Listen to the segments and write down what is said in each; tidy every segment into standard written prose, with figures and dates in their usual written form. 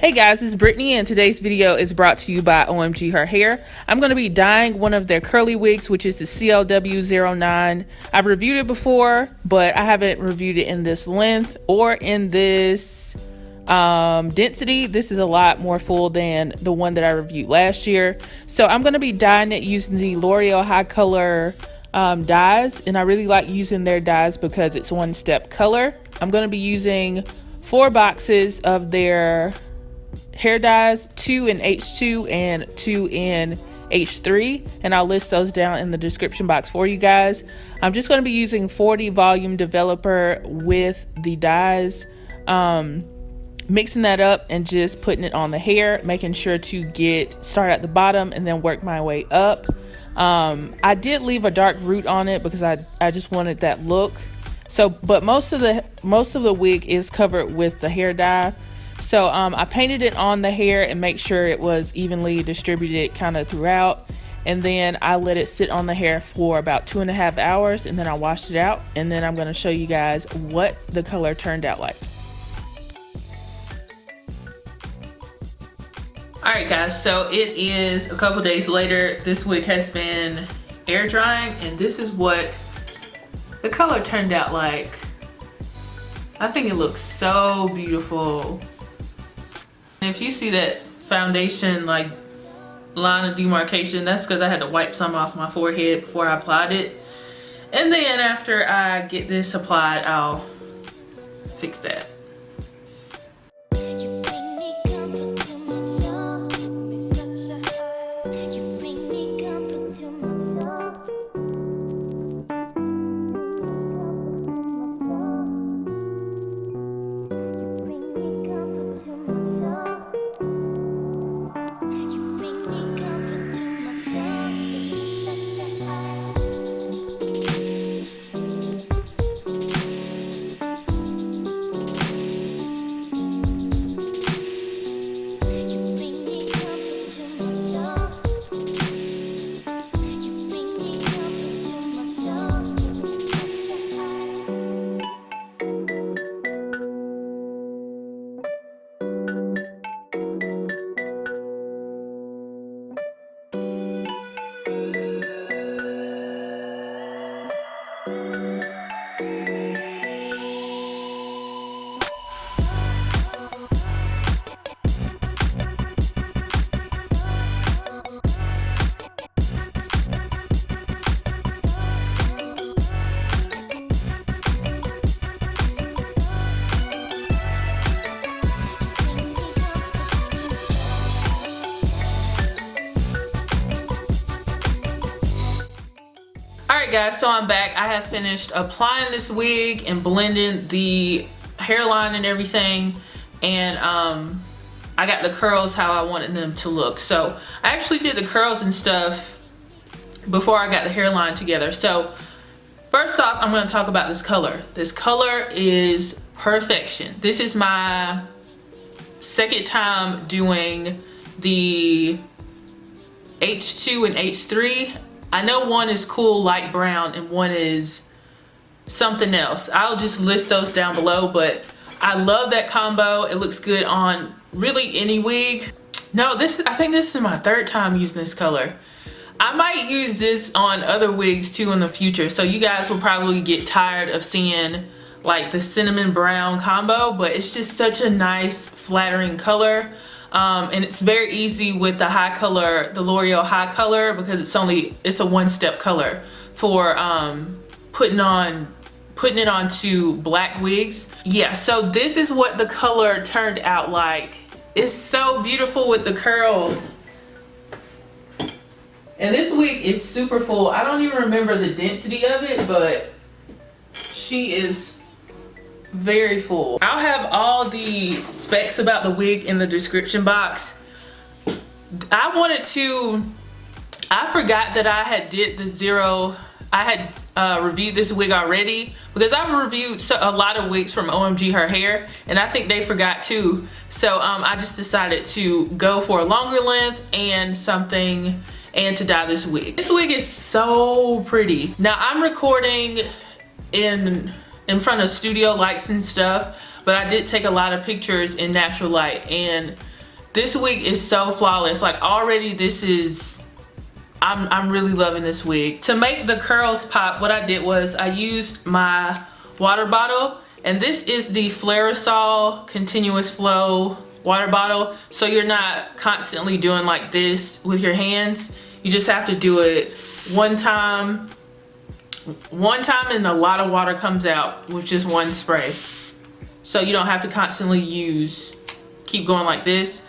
Hey guys, it's Brittany and today's video is brought to you by OMG Her Hair. I'm going to be dyeing one of their curly wigs, which is the CLW09. I've reviewed it before, but I haven't reviewed it in this length or in this density. This is a lot more full than the one that I reviewed last year. So I'm going to be dyeing it using the L'Oreal High Color dyes, and I really like using their dyes because it's one step color. I'm going to be using 4 boxes of their hair dyes, 2 in H2 and 2 in H3, and I'll list those down in the description box for you guys. I'm just going to be using 40 volume developer with the dyes, mixing that up and just putting it on the hair, making sure to start at the bottom and then work my way up. I did leave a dark root on it because I just wanted that look. So, but most of the wig is covered with the hair dye. So I painted it on the hair and make sure it was evenly distributed kind of throughout, and then I let it sit on the hair for about 2.5 hours, and then I washed it out, and then I'm going to show you guys what the color turned out like. Alright guys, so it is a couple days later. This wig has been air drying, and this is what the color turned out like. I think it looks so beautiful. And if you see that foundation like line of demarcation, that's because I had to wipe some off my forehead before I applied it. And then after I get this applied, I'll fix that. Alright guys, so I'm back. I have finished applying this wig and blending the hairline and everything, and I got the curls how I wanted them to look. So I actually did the curls and stuff before I got the hairline together. So first off, I'm going to talk about this color. This color is perfection. This is my second time doing the H2 and H3. I know one is cool light brown and one is something else. I'll just list those down below, but I love that combo. It looks good on really any wig. No, I think this is my 3rd time using this color. I might use this on other wigs too in the future, so you guys will probably get tired of seeing like the cinnamon brown combo, but it's just such a nice flattering color. And it's very easy with the high color, the L'Oreal High Color, because it's a one-step color for putting it onto black wigs. Yeah, so this is what the color turned out like. It's so beautiful with the curls. And this wig is super full. I don't even remember the density of it, but she is very full. I'll have all the specs about the wig in the description box. I forgot that I had reviewed this wig already, because I've reviewed a lot of wigs from OMG Her Hair, and I think they forgot too. So I just decided to go for a longer length and to dye this wig. This wig is so pretty. Now I'm recording in front of studio lights and stuff, but I did take a lot of pictures in natural light, and This wig is so flawless. Like already this is, I'm really loving this wig. To make the curls pop, what I did was I used my water bottle, and this is the Flairosol continuous flow water bottle, so you're not constantly doing like this with your hands. You just have to do it one time and a lot of water comes out with just one spray, so you don't have to constantly keep going like this.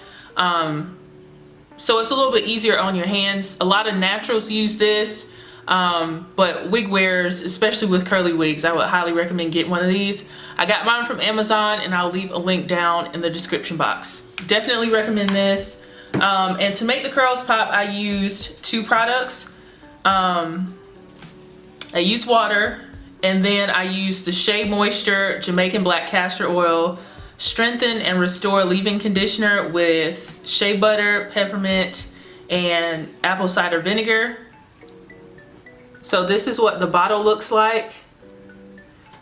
So it's a little bit easier on your hands. A lot of naturals use this, but wig wearers, especially with curly wigs, I would highly recommend getting one of these. I got mine from Amazon, and I'll leave a link down in the description box. Definitely recommend this. And to make the curls pop, I used 2 products. I used water, and then I used the Shea Moisture Jamaican Black Castor Oil Strengthen and Restore Leave-In Conditioner with shea butter, peppermint, and apple cider vinegar. So this is what the bottle looks like.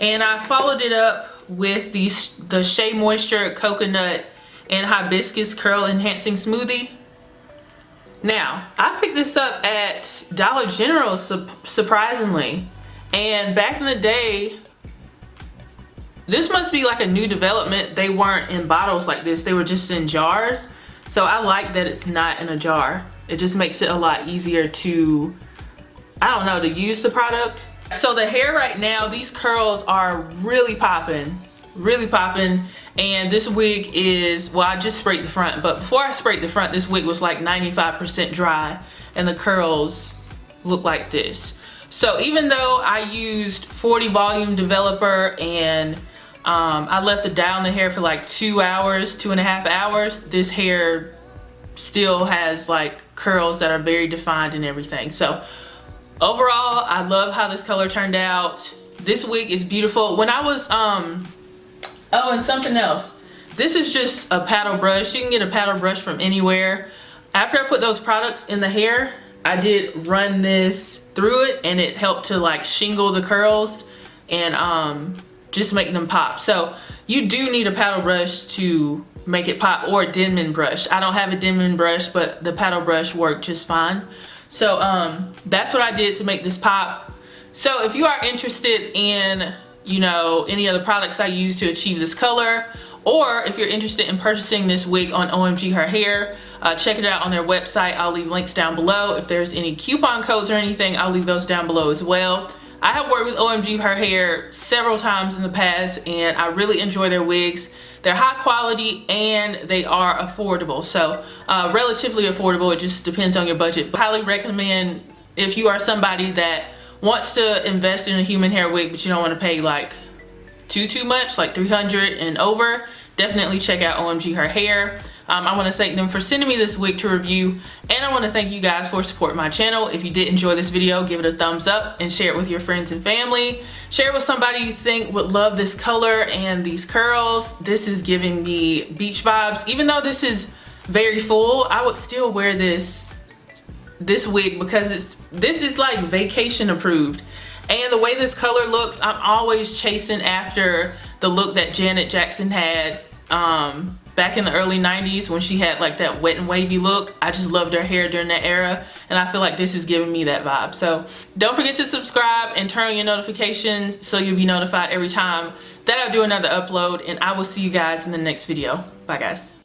And I followed it up with the Shea Moisture Coconut and Hibiscus Curl Enhancing Smoothie. Now, I picked this up at Dollar General, surprisingly. And back in the day, this must be like a new development. They weren't in bottles like this. They were just in jars. So I like that it's not in a jar. It just makes it a lot easier to, I don't know, to use the product. So the hair right now, these curls are really popping. Really popping. And this wig is, well, I just sprayed the front, but before I sprayed the front, this wig was like 95% dry, and the curls look like this. So even though I used 40 volume developer and I left it down the hair for like 2 hours, 2.5 hours, this hair still has like curls that are very defined and everything. So overall, I love how this color turned out. This wig is beautiful. When I was, oh, and something else. This is just a paddle brush. You can get a paddle brush from anywhere. After I put those products in the hair, I did run this through it, and it helped to like shingle the curls and just make them pop. So you do need a paddle brush to make it pop, or a Denman brush. I don't have a Denman brush, but the paddle brush worked just fine. So that's what I did to make this pop. So if you are interested in, you know, any of the products I use to achieve this color, or if you're interested in purchasing this wig on OMG Her Hair, check it out on their website. I'll leave links down below. If there's any coupon codes or anything, I'll leave those down below as well. I have worked with OMG Her Hair several times in the past, and I really enjoy their wigs. They're high quality and they are affordable. So relatively affordable. It just depends on your budget. But highly recommend if you are somebody that wants to invest in a human hair wig, but you don't want to pay like too much, like $300 and over, definitely check out OMG Her Hair. I want to thank them for sending me this wig to review, and I want to thank you guys for supporting my channel. If you did enjoy this video, give it a thumbs up and share it with your friends and family. Share it with somebody you think would love this color and these curls. This is giving me beach vibes. Even though this is very full, I would still wear this wig because this is like vacation approved. And the way this color looks, I'm always chasing after the look that Janet Jackson had back in the early 90s when she had like that wet and wavy look. I just loved her hair during that era, and I feel like this is giving me that vibe. So don't forget to subscribe and turn on your notifications so you'll be notified every time that I do another upload, and I will see you guys in the next video. Bye guys.